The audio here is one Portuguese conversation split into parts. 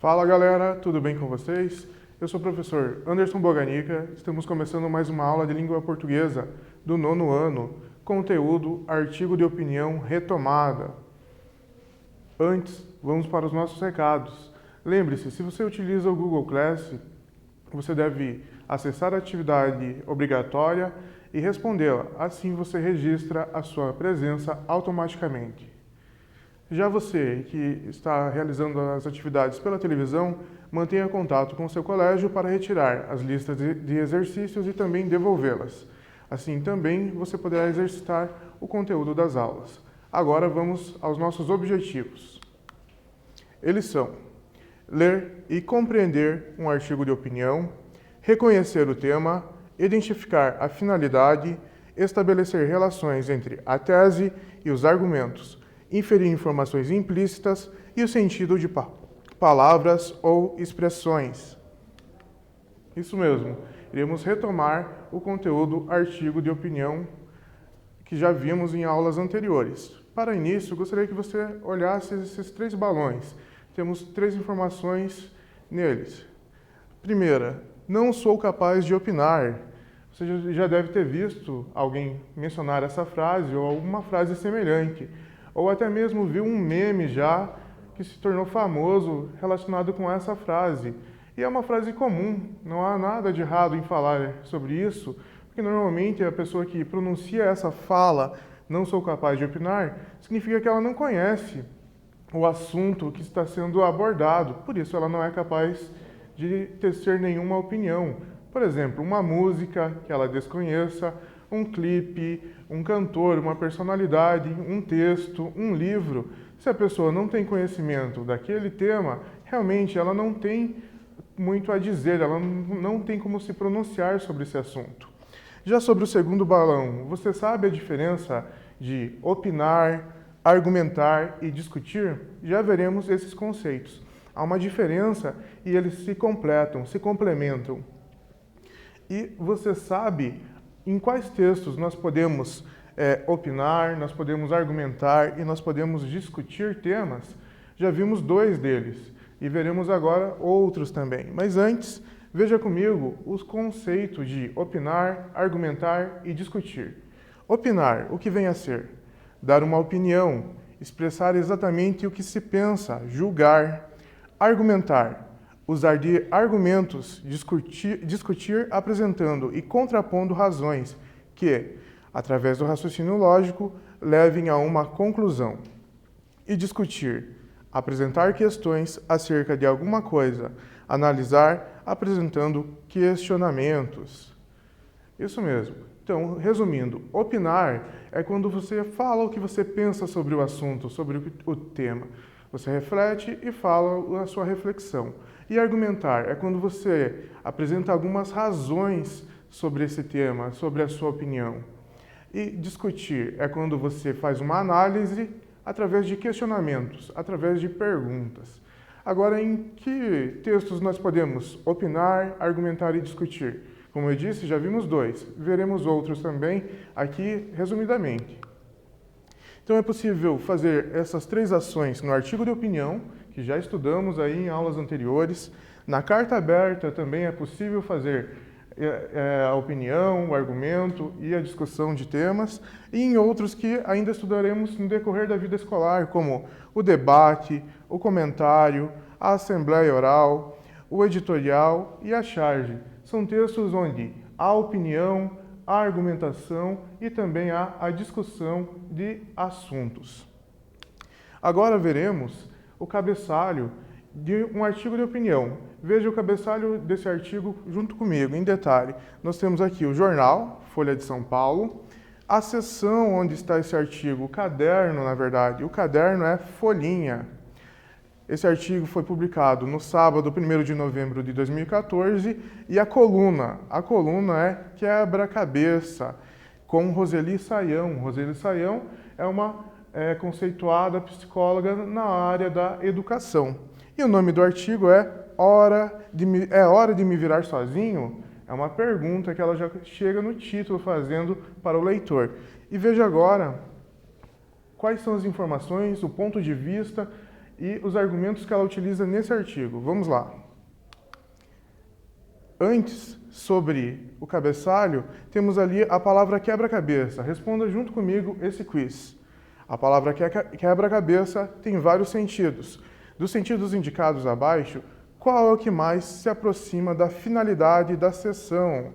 Fala galera, tudo bem com vocês? Eu sou o professor Anderson Boganica, estamos começando mais uma aula de língua portuguesa do 9º ano, conteúdo Artigo de Opinião Retomada. Antes, vamos para os nossos recados. Lembre-se, se você utiliza o Google Class, você deve acessar a atividade obrigatória e respondê-la, assim você registra a sua presença automaticamente. Já você que está realizando as atividades pela televisão, mantenha contato com o seu colégio para retirar as listas de exercícios e também devolvê-las. Assim também você poderá exercitar o conteúdo das aulas. Agora vamos aos nossos objetivos. Eles são: ler e compreender um artigo de opinião, reconhecer o tema, identificar a finalidade, estabelecer relações entre a tese e os argumentos, inferir informações implícitas e o sentido de palavras ou expressões. Isso mesmo, iremos retomar o conteúdo artigo de opinião que já vimos em aulas anteriores. Para início, gostaria que você olhasse esses 3 balões. Temos 3 informações neles. Primeira, não sou capaz de opinar. Você já deve ter visto alguém mencionar essa frase ou alguma frase semelhante. Ou até mesmo viu um meme já que se tornou famoso relacionado com essa frase. E é uma frase comum, não há nada de errado em falar sobre isso, porque normalmente a pessoa que pronuncia essa fala, não sou capaz de opinar, significa que ela não conhece o assunto que está sendo abordado, por isso ela não é capaz de tecer nenhuma opinião. Por exemplo, uma música que ela desconheça, um clipe, um cantor, uma personalidade, um texto, um livro. Se a pessoa não tem conhecimento daquele tema, realmente ela não tem muito a dizer, ela não tem como se pronunciar sobre esse assunto. Já sobre o segundo balão, você sabe a diferença de opinar, argumentar e discutir? Já veremos esses conceitos. Há uma diferença e eles se completam, se complementam. E você sabe em quais textos nós podemos opinar, nós podemos argumentar e nós podemos discutir temas? Já vimos 2 deles e veremos agora outros também. Mas antes, veja comigo os conceitos de opinar, argumentar e discutir. Opinar, o que vem a ser? Dar uma opinião, expressar exatamente o que se pensa, julgar. Argumentar, usar de argumentos, discutir apresentando e contrapondo razões que, através do raciocínio lógico, levem a uma conclusão. E discutir, apresentar questões acerca de alguma coisa, analisar apresentando questionamentos. Isso mesmo. Então, resumindo, opinar é quando você fala o que você pensa sobre o assunto, sobre o tema. Você reflete e fala a sua reflexão. E argumentar é quando você apresenta algumas razões sobre esse tema, sobre a sua opinião. E discutir é quando você faz uma análise através de questionamentos, através de perguntas. Agora, em que textos nós podemos opinar, argumentar e discutir? Como eu disse, já vimos 2. Veremos outros também aqui resumidamente. Então é possível fazer essas 3 ações no artigo de opinião, que já estudamos aí em aulas anteriores. Na carta aberta também é possível fazer a opinião, o argumento e a discussão de temas. E em outros que ainda estudaremos no decorrer da vida escolar, como o debate, o comentário, a assembleia oral, o editorial e a charge. São textos onde há opinião, a argumentação e também a discussão de assuntos. Agora veremos o cabeçalho de um artigo de opinião. Veja o cabeçalho desse artigo junto comigo, em detalhe. Nós temos aqui o jornal, Folha de São Paulo, a seção onde está esse artigo, o caderno, na verdade. O caderno é folhinha. Esse artigo foi publicado no sábado, 1º de novembro de 2014, e a coluna é Quebra-Cabeça, com Roseli Saião. Roseli Saião é uma conceituada psicóloga na área da educação. E o nome do artigo é Hora de me virar sozinho? É uma pergunta que ela já chega no título fazendo para o leitor. E veja agora quais são as informações, o ponto de vista e os argumentos que ela utiliza nesse artigo. Vamos lá. Antes, sobre o cabeçalho, temos ali a palavra quebra-cabeça. Responda junto comigo esse quiz. A palavra quebra-cabeça tem vários sentidos. Dos sentidos indicados abaixo, qual é o que mais se aproxima da finalidade da sessão?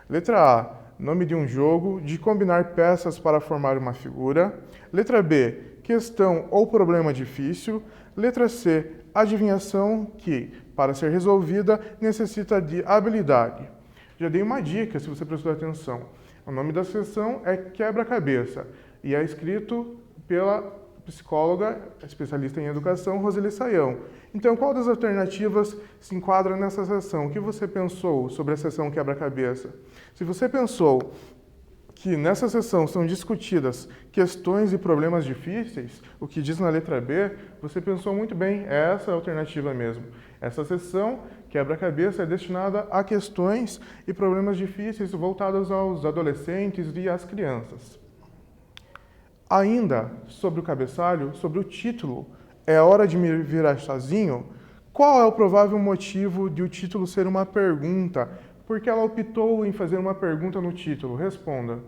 Letra A, nome de um jogo de combinar peças para formar uma figura. Letra B, questão ou problema difícil. Letra C, adivinhação que, para ser resolvida, necessita de habilidade. Já dei uma dica, se você prestou atenção. O nome da sessão é quebra-cabeça e é escrito pela psicóloga, especialista em educação, Roseli Saião. Então, qual das alternativas se enquadra nessa sessão? O que você pensou sobre a sessão quebra-cabeça? Se você pensou que nessa sessão são discutidas questões e problemas difíceis, o que diz na letra B, você pensou muito bem, é essa a alternativa mesmo. Essa sessão, quebra-cabeça, é destinada a questões e problemas difíceis voltados aos adolescentes e às crianças. Ainda sobre o cabeçalho, sobre o título, é hora de me virar sozinho? Qual é o provável motivo de o título ser uma pergunta? Por que ela optou em fazer uma pergunta no título? Responda.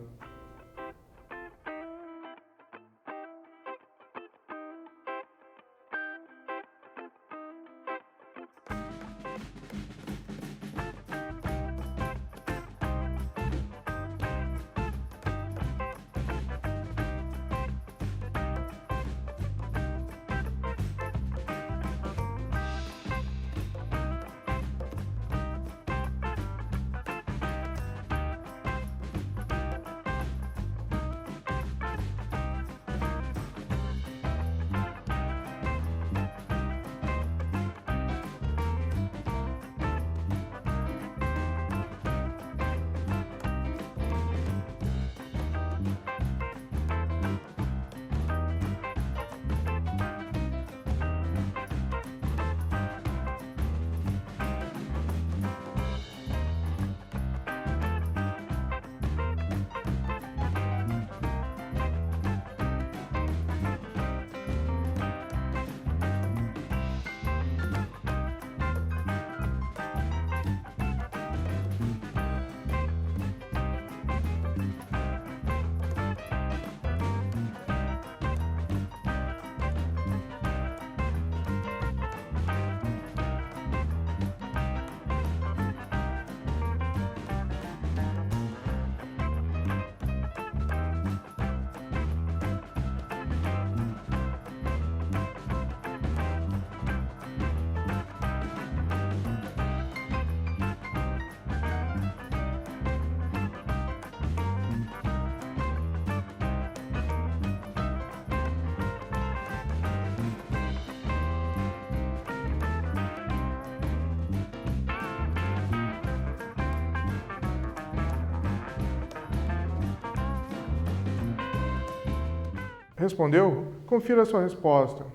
Respondeu? Confira a sua resposta.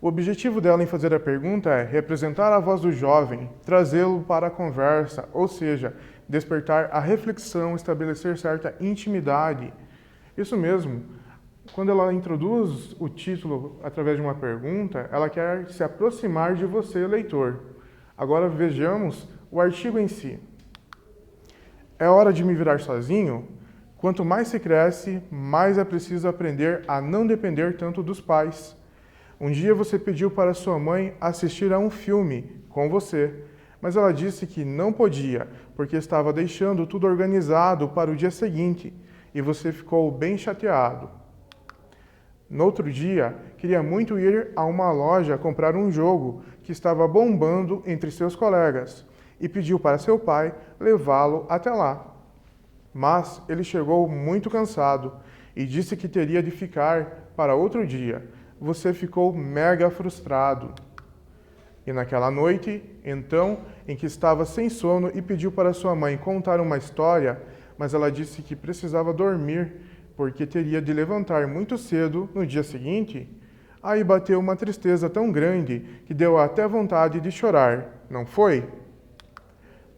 O objetivo dela em fazer a pergunta é representar a voz do jovem, trazê-lo para a conversa, ou seja, despertar a reflexão, estabelecer certa intimidade. Isso mesmo. Quando ela introduz o título através de uma pergunta, ela quer se aproximar de você, leitor. Agora vejamos o artigo em si. É hora de me virar sozinho? Quanto mais se cresce, mais é preciso aprender a não depender tanto dos pais. Um dia você pediu para sua mãe assistir a um filme com você, mas ela disse que não podia, porque estava deixando tudo organizado para o dia seguinte, e você ficou bem chateado. No outro dia, queria muito ir a uma loja comprar um jogo que estava bombando entre seus colegas, e pediu para seu pai levá-lo até lá. Mas ele chegou muito cansado e disse que teria de ficar para outro dia. Você ficou mega frustrado. E naquela noite, então, em que estava sem sono e pediu para sua mãe contar uma história, mas ela disse que precisava dormir porque teria de levantar muito cedo no dia seguinte, aí bateu uma tristeza tão grande que deu até vontade de chorar, não foi?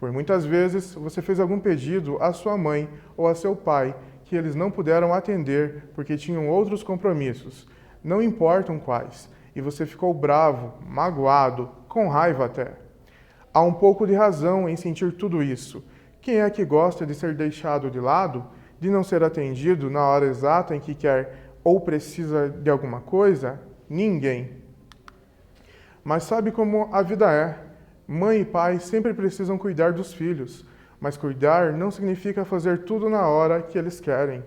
Por muitas vezes, você fez algum pedido à sua mãe ou a seu pai que eles não puderam atender porque tinham outros compromissos. não importam quais, e você ficou bravo, magoado, com raiva até. Há um pouco de razão em sentir tudo isso. Quem é que gosta de ser deixado de lado, de não ser atendido na hora exata em que quer ou precisa de alguma coisa? Ninguém. Mas sabe como a vida é? Mãe e pai sempre precisam cuidar dos filhos, mas cuidar não significa fazer tudo na hora que eles querem.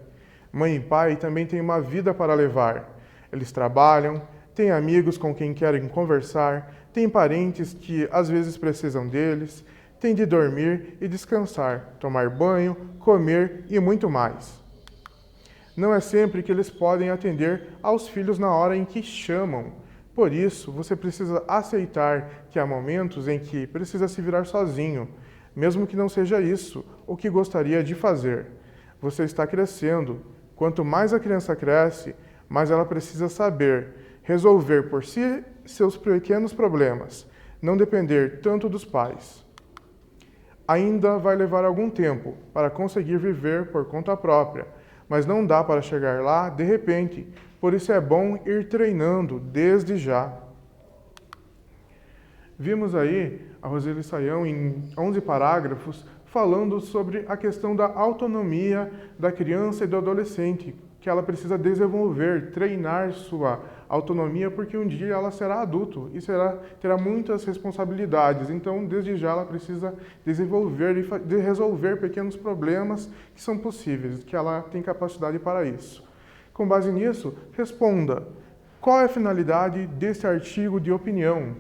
Mãe e pai também têm uma vida para levar. Eles trabalham, têm amigos com quem querem conversar, têm parentes que às vezes precisam deles, têm de dormir e descansar, tomar banho, comer e muito mais. Não é sempre que eles podem atender aos filhos na hora em que chamam. Por isso, você precisa aceitar que há momentos em que precisa se virar sozinho, mesmo que não seja isso o que gostaria de fazer. Você está crescendo. Quanto mais a criança cresce, mais ela precisa saber resolver por si seus pequenos problemas, não depender tanto dos pais. Ainda vai levar algum tempo para conseguir viver por conta própria, mas não dá para chegar lá de repente, por isso é bom ir treinando desde já. Vimos aí a Roseli Saião em 11 parágrafos falando sobre a questão da autonomia da criança e do adolescente, que ela precisa desenvolver, treinar sua autonomia, porque um dia ela será adulto e terá muitas responsabilidades. Então, desde já, ela precisa desenvolver e resolver pequenos problemas que são possíveis, que ela tem capacidade para isso. Com base nisso, responda: qual é a finalidade desse artigo de opinião?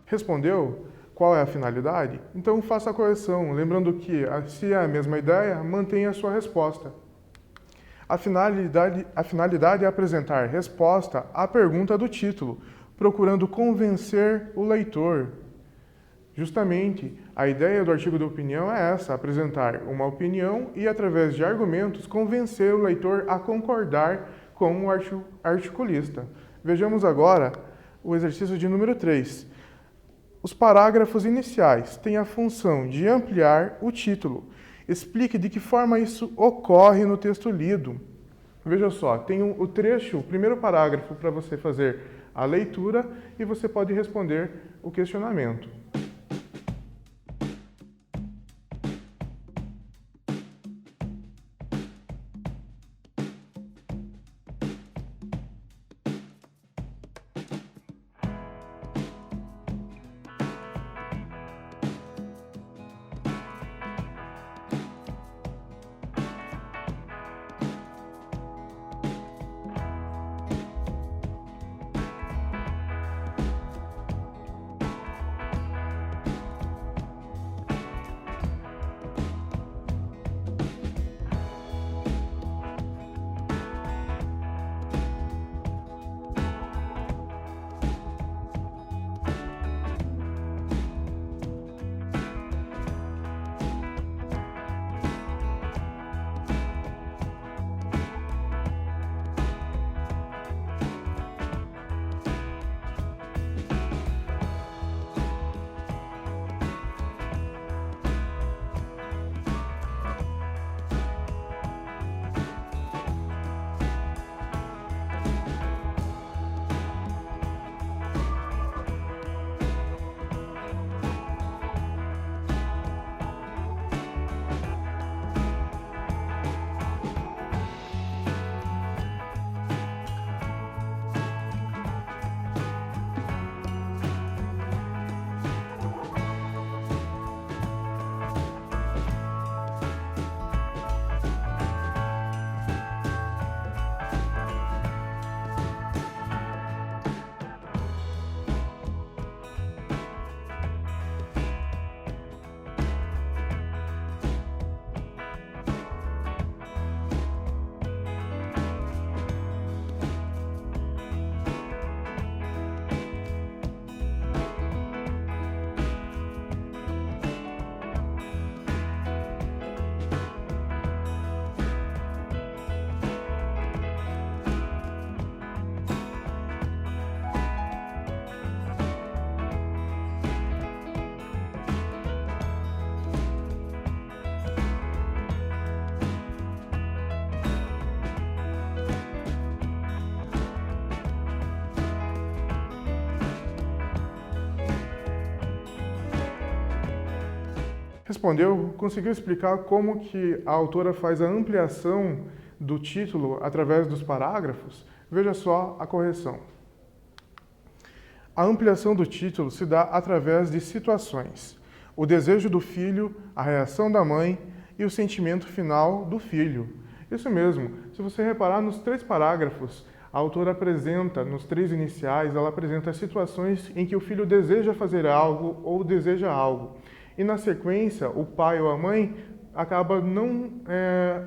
Respondeu? Qual é a finalidade? Então faça a correção, lembrando que, se é a mesma ideia, mantenha a sua resposta. A finalidade é apresentar resposta à pergunta do título, procurando convencer o leitor. Justamente, a ideia do artigo de opinião é essa: apresentar uma opinião e, através de argumentos, convencer o leitor a concordar com o articulista. Vejamos agora o exercício de número 3. Os parágrafos iniciais têm a função de ampliar o título. Explique de que forma isso ocorre no texto lido. Veja só, tem o trecho, o primeiro parágrafo para você fazer a leitura e você pode responder o questionamento. Respondeu, conseguiu explicar como que a autora faz a ampliação do título através dos parágrafos? Veja só a correção. A ampliação do título se dá através de situações. O desejo do filho, a reação da mãe e o sentimento final do filho. Isso mesmo, se você reparar nos 3 parágrafos, a autora apresenta, nos 3 iniciais, ela apresenta situações em que o filho deseja fazer algo ou deseja algo. E na sequência, o pai ou a mãe acaba não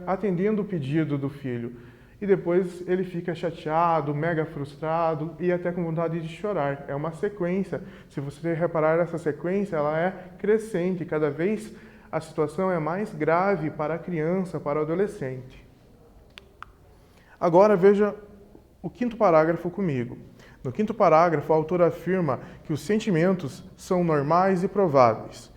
atendendo o pedido do filho. E depois ele fica chateado, mega frustrado e até com vontade de chorar. É uma sequência. Se você reparar essa sequência, ela é crescente. Cada vez a situação é mais grave para a criança, para o adolescente. Agora veja o 5º parágrafo comigo. No 5º parágrafo, a autora afirma que os sentimentos são normais e prováveis.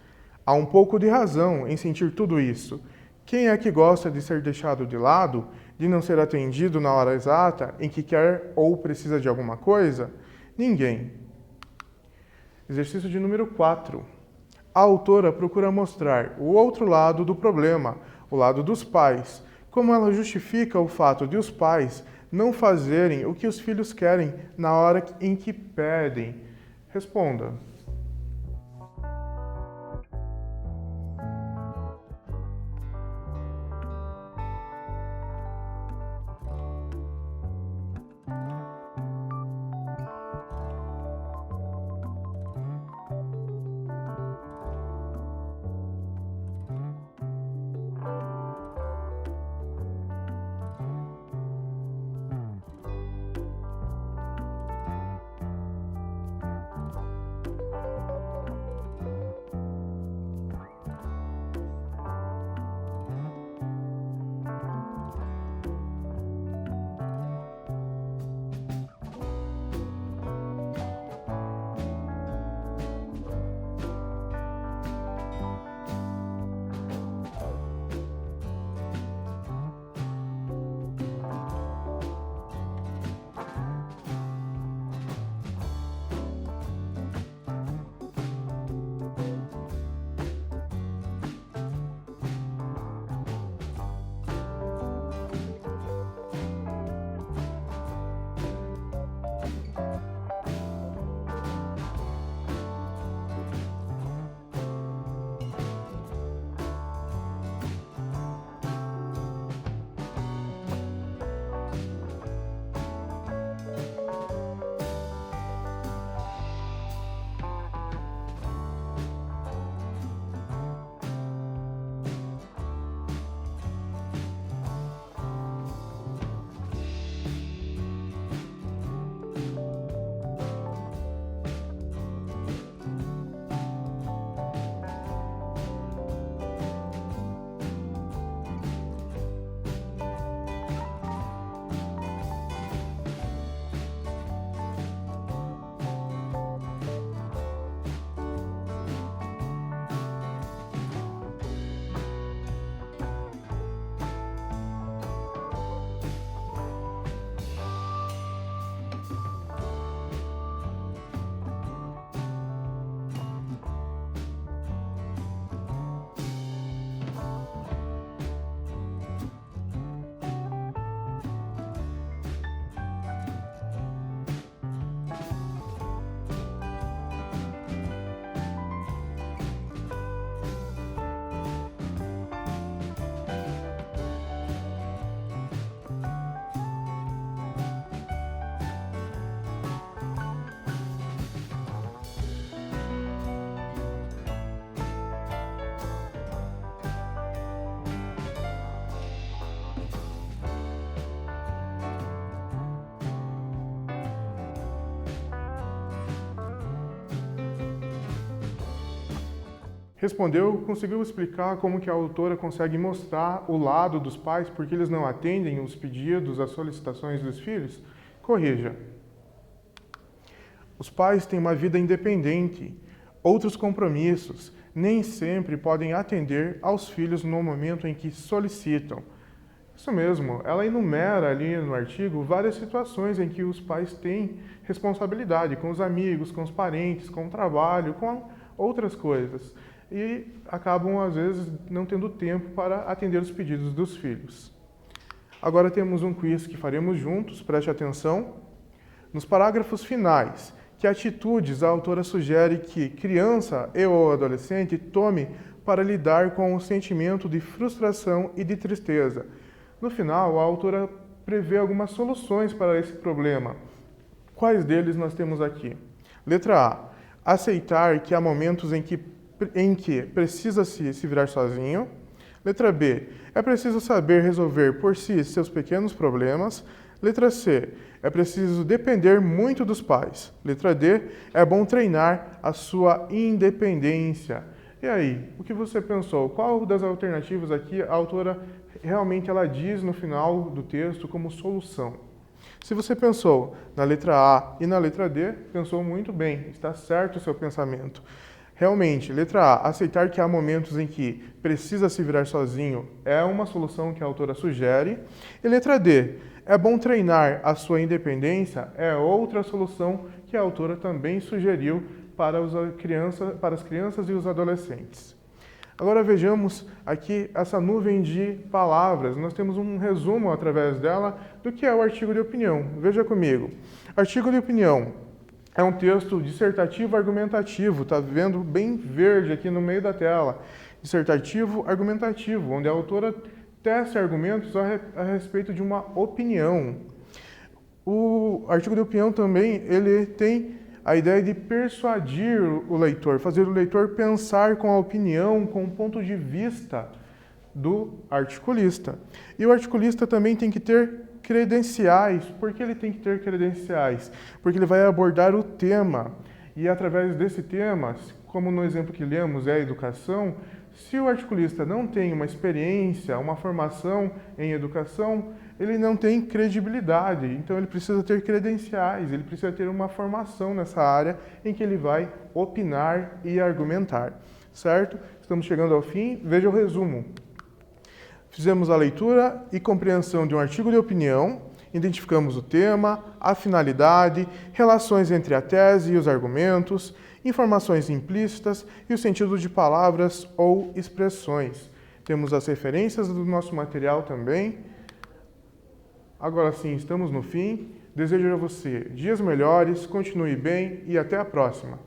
Há um pouco de razão em sentir tudo isso. Quem é que gosta de ser deixado de lado, de não ser atendido na hora exata em que quer ou precisa de alguma coisa? Ninguém. Exercício de número 4. A autora procura mostrar o outro lado do problema, o lado dos pais. Como ela justifica o fato de os pais não fazerem o que os filhos querem na hora em que pedem? Responda. Respondeu, conseguiu explicar como que a autora consegue mostrar o lado dos pais porque eles não atendem os pedidos, as solicitações dos filhos? Corrija. Os pais têm uma vida independente, outros compromissos, nem sempre podem atender aos filhos no momento em que solicitam. Isso mesmo, ela enumera ali no artigo várias situações em que os pais têm responsabilidade com os amigos, com os parentes, com o trabalho, com outras coisas. e acabam, às vezes, não tendo tempo para atender os pedidos dos filhos. Agora temos um quiz que faremos juntos, preste atenção. Nos parágrafos finais, que atitudes a autora sugere que criança e ou adolescente tome para lidar com o sentimento de frustração e de tristeza? No final, a autora prevê algumas soluções para esse problema. Quais deles nós temos aqui? Letra A. Aceitar que há momentos em que precisa se virar sozinho. Letra B. É preciso saber resolver por si seus pequenos problemas. Letra C. É preciso depender muito dos pais. Letra D. É bom treinar a sua independência. E aí, o que você pensou? Qual das alternativas aqui a autora realmente ela diz no final do texto como solução? Se você pensou na letra A e na letra D, pensou muito bem, está certo o seu pensamento. Realmente, letra A, aceitar que há momentos em que precisa se virar sozinho é uma solução que a autora sugere. E letra D, é bom treinar a sua independência é outra solução que a autora também sugeriu para as crianças e os adolescentes. Agora vejamos aqui essa nuvem de palavras. Nós temos um resumo através dela do que é o artigo de opinião. Veja comigo. Artigo de opinião é um texto dissertativo argumentativo, está vendo bem verde aqui no meio da tela. Dissertativo argumentativo, onde a autora tece argumentos a respeito de uma opinião. O artigo de opinião também ele tem a ideia de persuadir o leitor, fazer o leitor pensar com a opinião, com o ponto de vista do articulista. E o articulista também tem que ter credenciais. Por que ele tem que ter credenciais? Porque ele vai abordar o tema. E através desse tema, como no exemplo que lemos, é a educação, se o articulista não tem uma experiência, uma formação em educação, ele não tem credibilidade. Então ele precisa ter credenciais, ele precisa ter uma formação nessa área em que ele vai opinar e argumentar. Certo? Estamos chegando ao fim. Veja o resumo. Fizemos a leitura e compreensão de um artigo de opinião, identificamos o tema, a finalidade, relações entre a tese e os argumentos, informações implícitas e o sentido de palavras ou expressões. Temos as referências do nosso material também. Agora sim, estamos no fim. Desejo a você dias melhores, continue bem e até a próxima.